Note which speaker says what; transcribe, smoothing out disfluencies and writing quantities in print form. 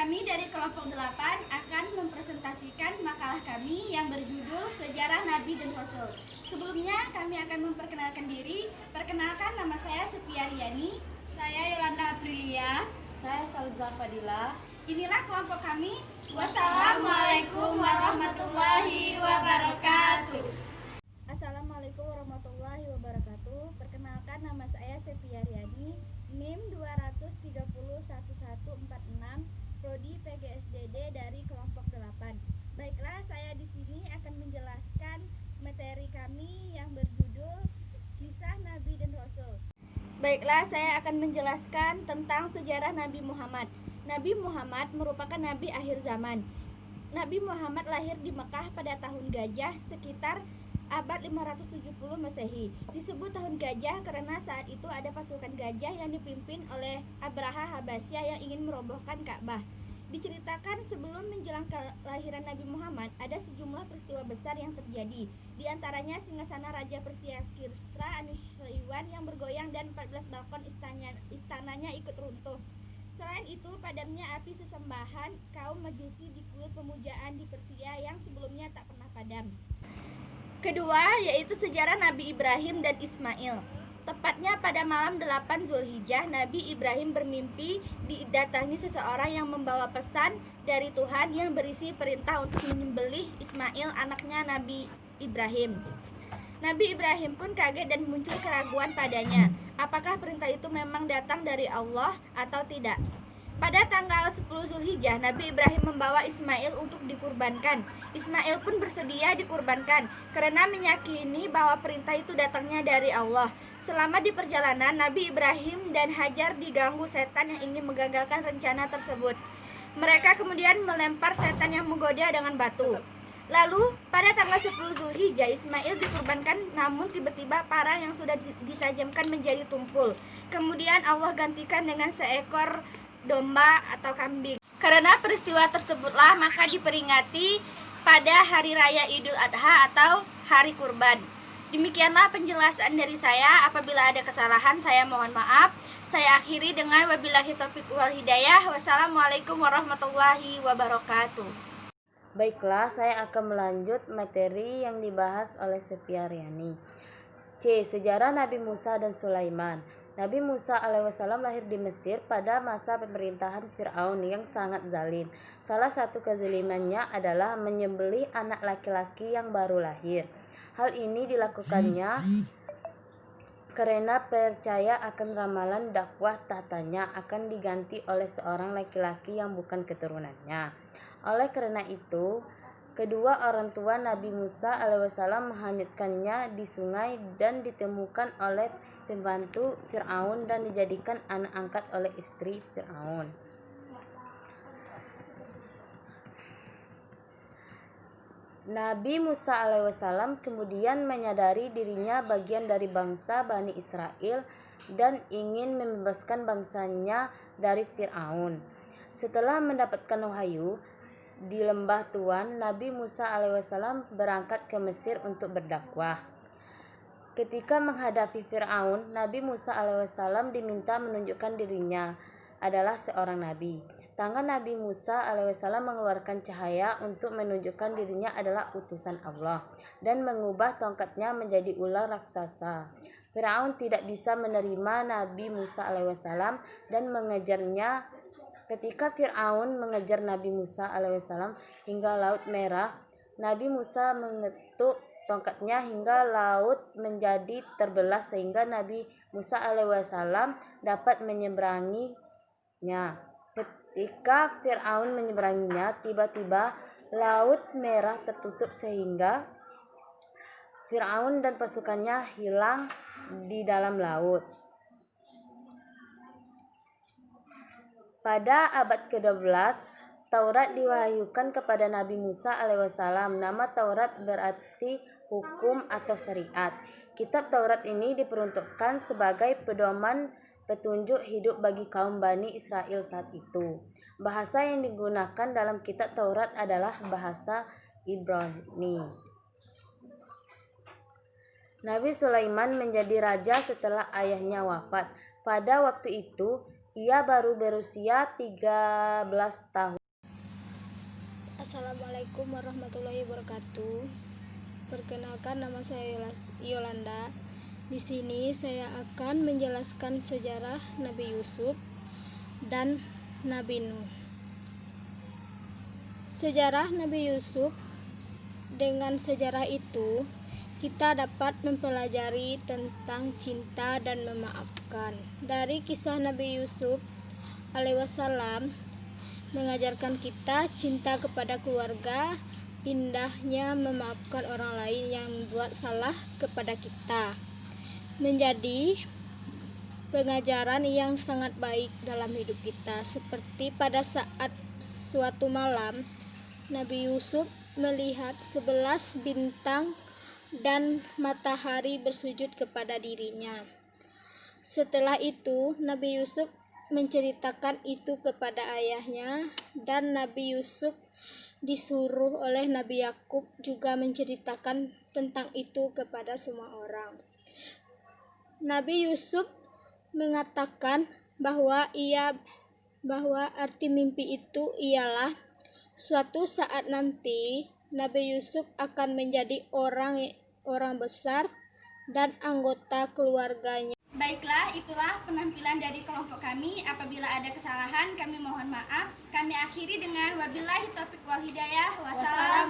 Speaker 1: Kami dari kelompok 8 akan mempresentasikan makalah kami yang berjudul Sejarah Nabi dan Rasul. Sebelumnya kami akan memperkenalkan diri. Perkenalkan, nama saya Sepia Riani.
Speaker 2: Saya Yolanda Aprilia.
Speaker 3: Saya Salza Fadila.
Speaker 1: Inilah kelompok kami.
Speaker 2: Wassalamualaikum warahmatullahi wabarakatuh.
Speaker 1: Assalamualaikum warahmatullahi wabarakatuh. Perkenalkan, nama saya Sepia Riani, NIM 2301146, Prodi PGSDD dari kelompok 8. Baiklah, saya di sini akan menjelaskan materi kami yang berjudul Kisah Nabi dan Rasul. Baiklah, saya akan menjelaskan tentang sejarah Nabi Muhammad. Nabi Muhammad merupakan nabi akhir zaman. Nabi Muhammad lahir di Mekah pada tahun Gajah sekitar abad 570 Masehi. Disebut tahun Gajah karena saat itu ada pasukan gajah yang dipimpin oleh Abraha Habasyah yang ingin merobohkan Ka'bah. Diceritakan sebelum menjelang kelahiran Nabi Muhammad ada sejumlah peristiwa besar yang terjadi. Di antaranya singgasana Raja Persia Kisra Anushirwan yang bergoyang dan 14 balkon istananya ikut runtuh. Selain itu, padamnya api sesembahan kaum Majusi di kuil pemujaan di Persia yang sebelumnya tak pernah padam. Kedua, yaitu sejarah Nabi Ibrahim dan Ismail. Tepatnya pada malam 8 Zulhijjah, Nabi Ibrahim bermimpi didatangi seseorang yang membawa pesan dari Tuhan yang berisi perintah untuk menyembelih Ismail, anaknya Nabi Ibrahim. Nabi Ibrahim pun kaget dan muncul keraguan padanya. Apakah perintah itu memang datang dari Allah atau tidak? Pada tanggal 10 Zulhijjah, Nabi Ibrahim membawa Ismail untuk dikurbankan. Ismail pun bersedia dikurbankan karena meyakini bahwa perintah itu datangnya dari Allah. Selama di perjalanan, Nabi Ibrahim dan Hajar diganggu setan yang ingin menggagalkan rencana tersebut. Mereka kemudian melempar setan yang menggoda dengan batu. Lalu, pada tanggal 10 Zulhijjah, Ismail dikurbankan, namun tiba-tiba parang yang sudah ditajamkan menjadi tumpul. Kemudian Allah gantikan dengan seekor domba atau kambing. Karena peristiwa tersebutlah maka diperingati pada hari raya Idul Adha atau hari kurban. Demikianlah penjelasan dari saya. Apabila ada kesalahan, saya mohon maaf. Saya akhiri dengan wabillahi taufiq wal hidayah. Wassalamualaikum warahmatullahi wabarakatuh.
Speaker 3: Baiklah, saya akan melanjut materi yang dibahas oleh Sepia Riani. C. Sejarah Nabi Musa dan Sulaiman. Nabi Musa alaihissalam lahir di Mesir pada masa pemerintahan Fir'aun yang sangat zalim. Salah satu kezalimannya adalah menyembelih anak laki-laki yang baru lahir. Hal ini dilakukannya karena percaya akan ramalan dakwah tatanya akan diganti oleh seorang laki-laki yang bukan keturunannya. Oleh karena itu, kedua orang tua Nabi Musa alaihissalam menghanyutkannya di sungai dan ditemukan oleh pembantu Fir'aun dan dijadikan anak angkat oleh istri Fir'aun. Nabi Musa alaihissalam kemudian menyadari dirinya bagian dari bangsa Bani Israel dan ingin membebaskan bangsanya dari Fir'aun. Setelah mendapatkan wahyu di lembah Tuan, Nabi Musa alaihissalam berangkat ke Mesir untuk berdakwah. Ketika menghadapi Fir'aun, Nabi Musa alaihissalam diminta menunjukkan dirinya adalah seorang nabi. Tangan Nabi Musa alaihissalam mengeluarkan cahaya untuk menunjukkan dirinya adalah utusan Allah dan mengubah tongkatnya menjadi ular raksasa. Fir'aun tidak bisa menerima Nabi Musa alaihissalam dan mengejarnya. Ketika Fir'aun mengejar Nabi Musa alaihissalam hingga Laut Merah, Nabi Musa mengetuk tongkatnya hingga laut menjadi terbelah sehingga Nabi Musa alaihissalam dapat menyeberanginya. Ketika Fir'aun menyeberanginya, tiba-tiba Laut Merah tertutup sehingga Fir'aun dan pasukannya hilang di dalam laut. Pada abad ke-12, Taurat diwahyukan kepada Nabi Musa alaihissalam. Nama Taurat berarti hukum atau syariat. Kitab Taurat ini diperuntukkan sebagai pedoman petunjuk hidup bagi kaum Bani Israel saat itu. Bahasa yang digunakan dalam kitab Taurat adalah bahasa Ibrani. Nabi Sulaiman menjadi raja setelah ayahnya wafat. Pada waktu itu, Ia baru berusia 13 tahun.
Speaker 4: Assalamualaikum warahmatullahi wabarakatuh. Perkenalkan, nama saya Yolanda. Di sini saya akan menjelaskan sejarah Nabi Yusuf dan Nabi Nuh. Sejarah Nabi Yusuf. Dengan sejarah itu, kita dapat mempelajari tentang cinta dan memaafkan. Dari kisah Nabi Yusuf alaihissalam mengajarkan kita cinta kepada keluarga, indahnya memaafkan orang lain yang membuat salah kepada kita. Menjadi pengajaran yang sangat baik dalam hidup kita. Seperti pada saat suatu malam, Nabi Yusuf melihat 11 bintang dan matahari bersujud kepada dirinya. Setelah itu, Nabi Yusuf menceritakan itu kepada ayahnya, dan Nabi Yusuf disuruh oleh Nabi Yakub juga menceritakan tentang itu kepada semua orang. Nabi Yusuf mengatakan bahwa arti mimpi itu ialah suatu saat nanti Nabi Yusuf akan menjadi orang besar dan anggota keluarganya.
Speaker 1: Baiklah, itulah penampilan dari kelompok kami. Apabila ada kesalahan, kami mohon maaf. Kami akhiri dengan wabillahi taufiq wal hidayah. Wassalamualaikum